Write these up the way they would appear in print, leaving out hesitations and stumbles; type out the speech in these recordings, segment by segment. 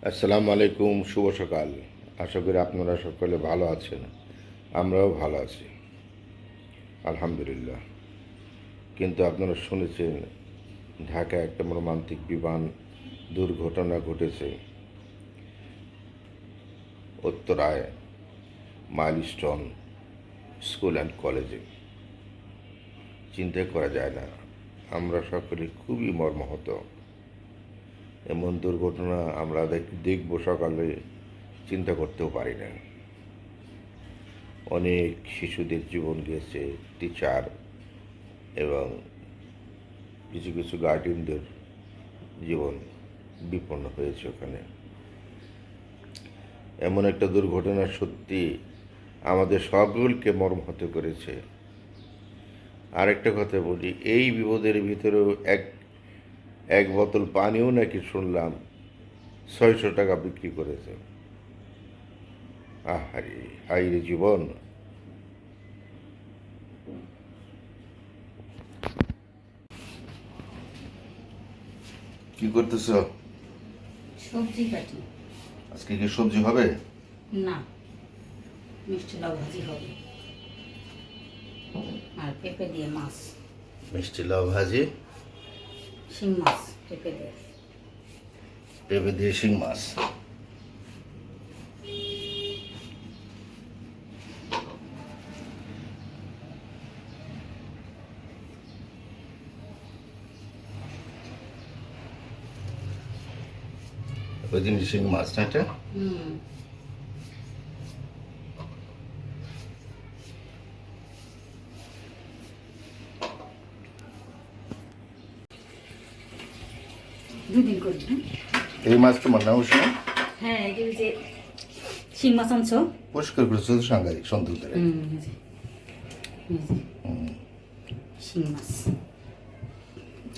আসসালামু আলাইকুম, শুভ সকাল। আশা করি আপনারা সকলে ভালো আছেন। আমরাও ভালো আছি, আলহামদুলিল্লাহ। কিন্তু আপনারা শুনেছেন ঢাকায় একটা মর্মান্তিক বিমান দুর্ঘটনা ঘটেছে উত্তরায় মাইলস্টোন স্কুল অ্যান্ড কলেজে। চিন্তা করা যায় না, আমরা সকলে খুবই মর্মাহত। এমন দুর্ঘটনা আমরা দেখব সকালে, চিন্তা করতেও পারি না। অনেক শিশুদের জীবন গেছে, টিচার এবং কিছু কিছু গার্ডিয়ানদের জীবন বিপন্ন হয়েছে ওখানে। এমন একটা দুর্ঘটনা সত্যি আমাদের সকলকে মর্মাহত করেছে। আরেকটা কথা বলি, এই বিপদের ভিতরেও এক বোতল পানিও নাকি শুনলাম 600 টাকা বিক্রি করেছে। আহারে, হাইরে জীবন। কি করতেছ? সবজি কাটি। আজকে কি সবজি হবে? না, মিষ্টি লাউ ভাজি হবে আর পেঁপে দিয়ে মাছ। মিষ্টি লাউ ভাজি, শিং মাছ পেঁপে দিয়ে। পেঁপে দিয়ে শিং মাছ। ওই দিন শিং মাছ না এটা? দুদিন করি। এই মাছ তোমার নাম শুনে? হ্যাঁ, এই যে শিং মাছ আনছো, পরিষ্কার করেছো তো সাংঘাতিক সন্তুল ধরে। শিং মাছ।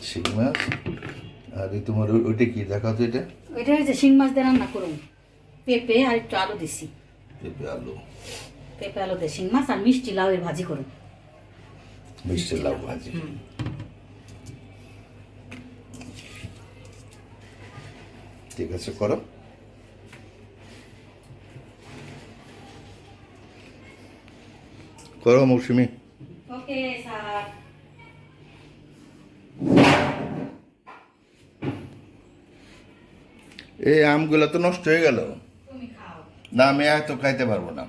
শিং মাছ। আর এই তোমার ওইটা কি দেখাও তো? এটা ওইটা হচ্ছে শিং মাছ দিয়ে রান্না করুন, পেঁপে আর একটু আলু দিছি। পেঁপে আলু, পেঁপে আলু দিয়ে শিং মাছ আর মিষ্টি লাউ এর ভাজি করুন। মিষ্টি লাউ ভাজি। ঠিক আছে, করো। করো মৌসুমি। Okay sir. এই আমগুলো তো নষ্ট হয়ে গেল। তুমি খাও। না, আমি এত খাইতে পারবো না।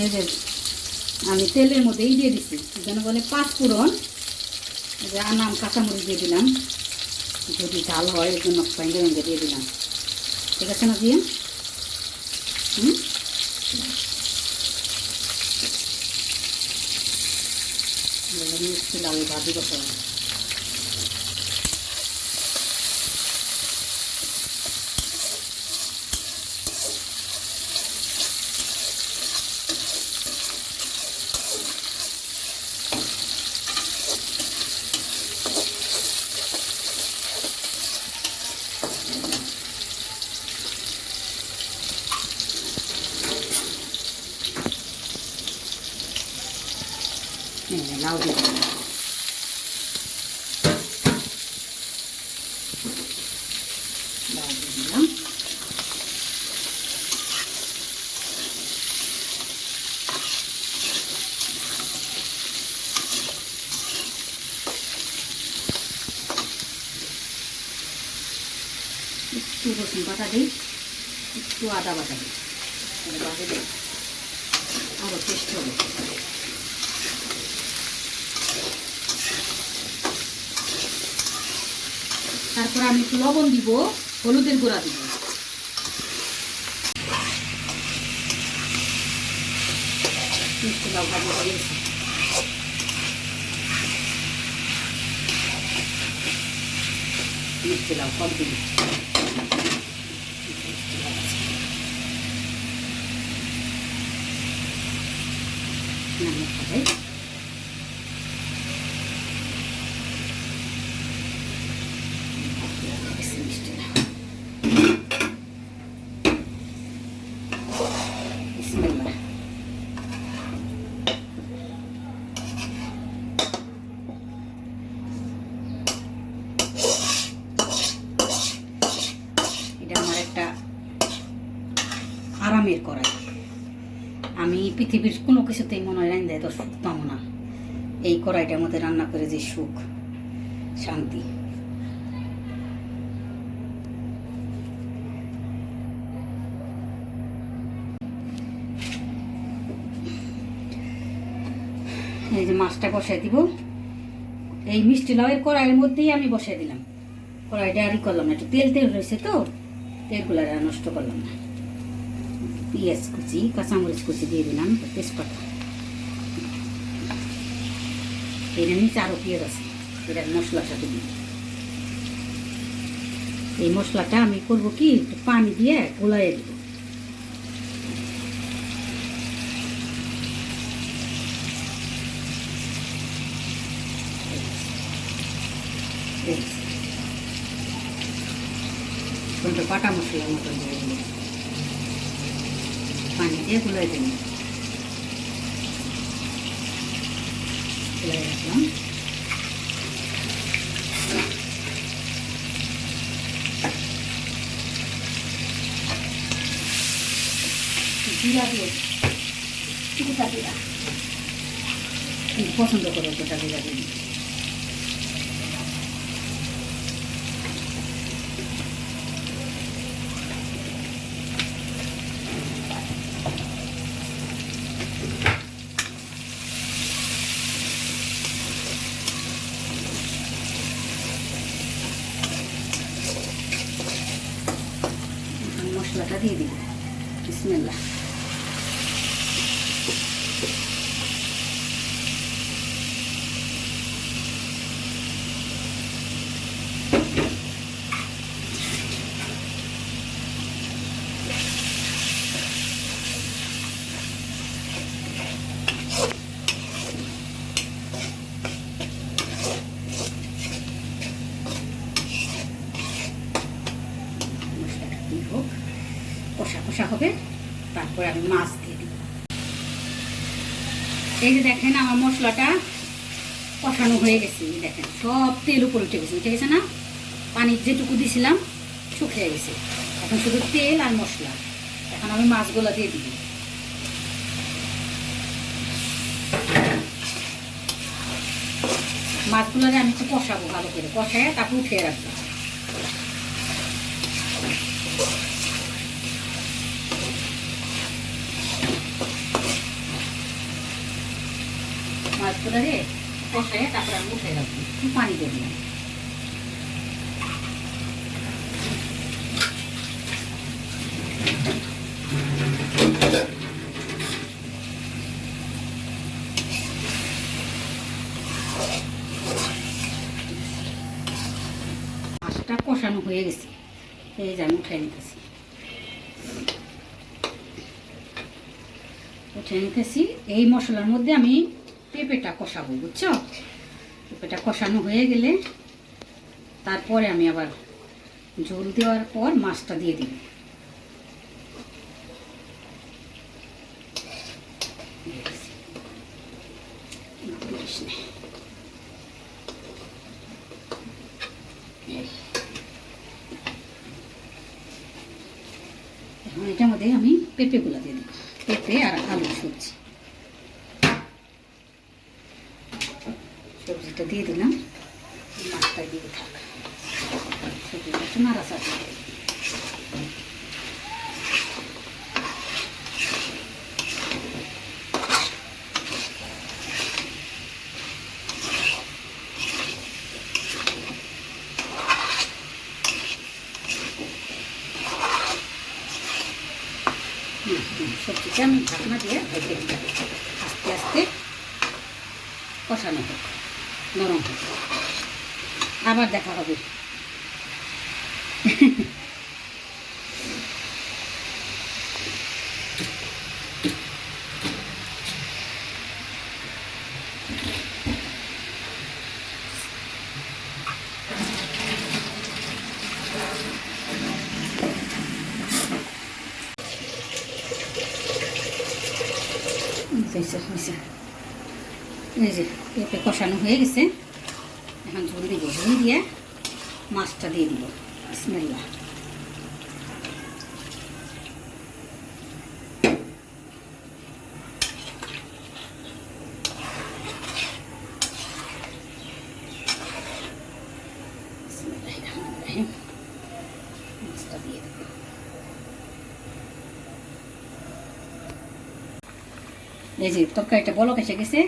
এই যে আমি তেলের মধ্যেই দিয়ে দিচ্ছি, যেন বলে পাঁচ ফোড়ন, এই যে আনাম কাঁচামরিচ দিয়ে দিলাম, যদি ঝাল হয় এর জন্য ভেঙে ভেঙে দিয়ে দিলাম। ঠিক আছে না দিয়ে? মিষ্টি লাউ ভাজি করতে হবে। লাউ দিয়ে দিলাম। লাউ দিয়ে দিলাম। একটু রসুন বাটা দিই, একটু আদা বাটা দিই, বাটা দিই আরও টেস্ট হবে। তারপর আমি একটু লবণ দিব, হলুদের গুঁড়া দিব। মিষ্টি লাউ ভাজি হয়ে গেছে। মিষ্টি লাউ কম দিন। খাবে মিষ্টি লাউ। বিসমিল্লাহ। কামের কড়াই। আমি পৃথিবীর কোনো কিছুতেই মনে হয় রান্নায় তো সুখ পাবো না। এই কড়াইটার মধ্যে রান্না করে যে সুখ শান্তি। এই যে মাছটা বসাই দিব, এই মিষ্টি লাউয়ের কড়াইয়ের মধ্যেই আমি বসাই দিলাম। কড়াইটা আর করলাম না, একটু তেল তেল রয়েছে তো তেলগুলো আর নষ্ট করলাম না। পেঁয়াজ কুচি, কাঁচামরিচ কুচি দিয়ে দিলাম, তেজপাতা। এর নিচে আরও পেঁয়াজ আছে, এটা মশলার সাথে দিই। এই মশলাটা আমি করবো কি, একটু পানি দিয়ে গোলাইয়ে দেবো। বাটা মশলার মতো দিয়ে দিল, পানি দিয়ে গুলাই দিন। গুলাই রাখলাম। জিরা দিয়ে গোটা জিরা পছন্দ করে গোটা জিরা দিয়ে মশলাটা দিয়ে দিব। বিসমিল্লাহ। কষা কষা হবে, তারপরে আমি মাছ দিয়ে দিব। এই যে দেখেন আমার মশলাটা কষানো হয়ে গেছে, দেখেন সব তেল উপরে উঠে গেছে, উঠে গেছে না? পানির যেটুকু দিয়েছিলাম শুকিয়ে গেছে, এখন শুধু তেল আর মশলা। এখন আমি মাছগুলো দিয়ে দিব। মাছগুলোকে আমি একটু কষাবো ভালো করে, কষায় তারপর উঠিয়ে রাখবো। মাছগুলোকে কষায় তারপর আমি উঠে রাখবো, একটু পানি দিয়ে দিলাম। মাছটা কষানো হয়ে গেছে, এই যে আমি উঠে নিতেছি। উঠে নিতেছি। এই মশলার মধ্যে আমি পেঁপেটা কষাবো, বুঝছো? পেঁপেটা কষানো হয়ে গেলে তারপরে আমি আবার ঝোল দেওয়ার পর মাছটা দিয়ে দিব। এখন এটার মধ্যে আমি পেঁপেগুলো দিয়ে দিব, পেঁপে আর আলু সবজি। সবজিটা দিয়ে দিলাম, মাছটা দিয়ে থাক। সবজিটা একটু নাড়াচাড়া দিয়ে সবজিটা আমি ঢাকনা দিয়ে ঢেকে দিলাম। আস্তে আস্তে কষানো হোক, নরম হোক, আবার দেখা হবে। এই যে পেঁপে কষানো হয়ে গেছে, এখন ঝোল দিব। ঝোল দিয়ে মাছটা দিয়ে দিব। বিসমিল্লাহ। এই যে তরকারিটা বলক এসে গেছে,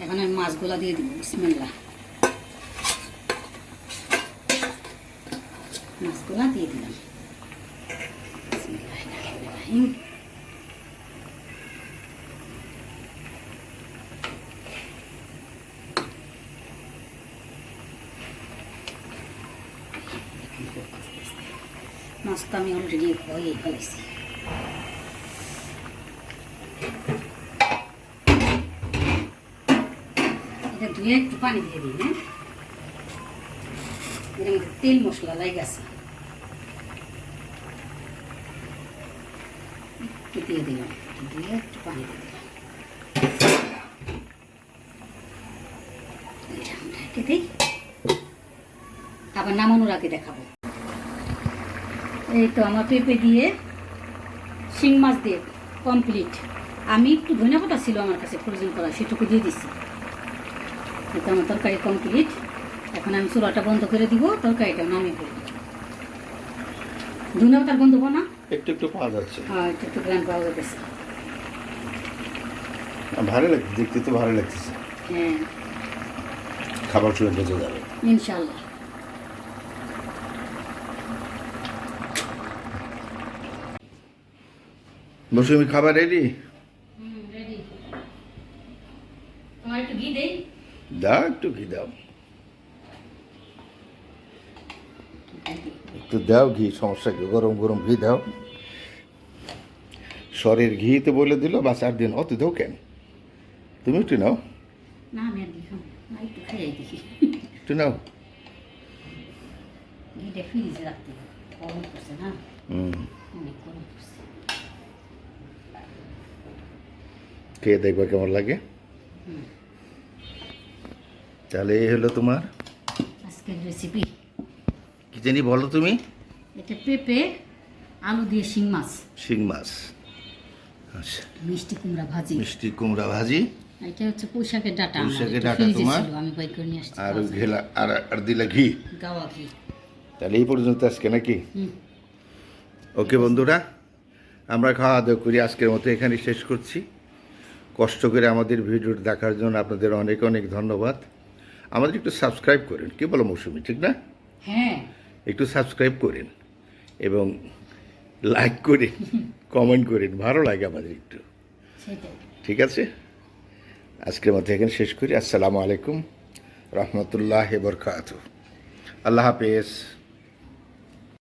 এখন আমি মাছগুলা দিয়ে দিব। বিসমিল্লাহ। মাছগুলা দিয়ে দিলাম। বিসমিল্লাহিররহমানিররহিম। মাছটা আমি অলরেডি হয়ে ফেলেছি। এটা ধুয়ে একটু পানি দিয়ে দিই। হ্যাঁ, এর মধ্যে তেল মশলা লাই গেছে, একটু দিয়ে দিলাম, দিয়ে একটু পানি দিয়ে দিলাম। ঢেকে দিই, আবার নামানোর আগে দেখাবো। এই তো আমার পেঁপে দিয়ে শিং মাছ দিয়ে কমপ্লিট। আমি একটু ধনিয়া পাতা ছিল আমার কাছে প্রয়োজন করা, সেটুকু দিয়ে দিছি। এই তো আমার তরকারি কমপ্লিট। এখন আমি চুলাটা বন্ধ করে দিব, তরকারিটা নামিয়ে ফেলব। ধনিয়া পাতার গন্ধ না? একটু একটু পাওয়া যাচ্ছে। হ্যাঁ, একটু একটু গ্রান পাওয়া যাচ্ছে। ভালো লাগছে, দেখতে তো ভালো লাগতেছে। হ্যাঁ, খাবার শুনে বেঁচে যাবে ইনশাল্লাহ। মৌসুমি, খাবার রেডি? রেডি। তোমার একটু ঘি দেই? দাও, একটু ঘি দাও, একটু দাও ঘি, সমস্যা কি? গরম গরম ঘি দাও। শরীর ঘি তো বলে দিল, বাস 8 দিন অত দাও কেন? তুমি একটু নাও, না, আমি আর ঘি খাবো না, একটু খেয়ে দেখি। একটু নাও। ঘিটা ফ্রিজে রাখতে হবে, গরম করছে না, অনেক গরম করছে। খেয়ে দেখবা কেমন লাগে। তাহলে এই হলো তোমার আজকের রেসিপি। কি জানি বলো তুমি? এটা পেঁপে আলু দিয়ে শিং মাছ, শিং মাছ। আচ্ছা, মিষ্টি কুমড়া ভাজি। মিষ্টি কুমড়া ভাজি। এটা হচ্ছে পুঁইশাকের ডাঁটা। পুঁই শাকের এটা ডাঁটা ফ্রিজে তোমার? ছিল, আমি বাই করে নিয়ে আসছি। আর ওই ঘেলা আর দিলা ঘি। গাওয়া ঘি। তাহলে এই পর্যন্ত আজকে নাকি? হুম। ওকে বন্ধুরা, আমরা খাওয়া দাওয়া করি, আজকের মতো এখানে শেষ করছি। কষ্ট করে আমাদের ভিডিওটা দেখার জন্য আপনাদের অনেক অনেক ধন্যবাদ। আমাদের একটু সাবস্ক্রাইব করেন, কি বলো মৌসুমি, ঠিক না? হ্যাঁ, একটু সাবস্ক্রাইব করেন এবং লাইক করে কমেন্ট করেন, ভালো লাগে আমাদের একটু। সেটাই। ঠিক আছে, আজকের মতো এখানে শেষ করি। আসসালামু আলাইকুম রহমতুল্লাহ বরকাতুহু। আল্লাহ হাফেজ।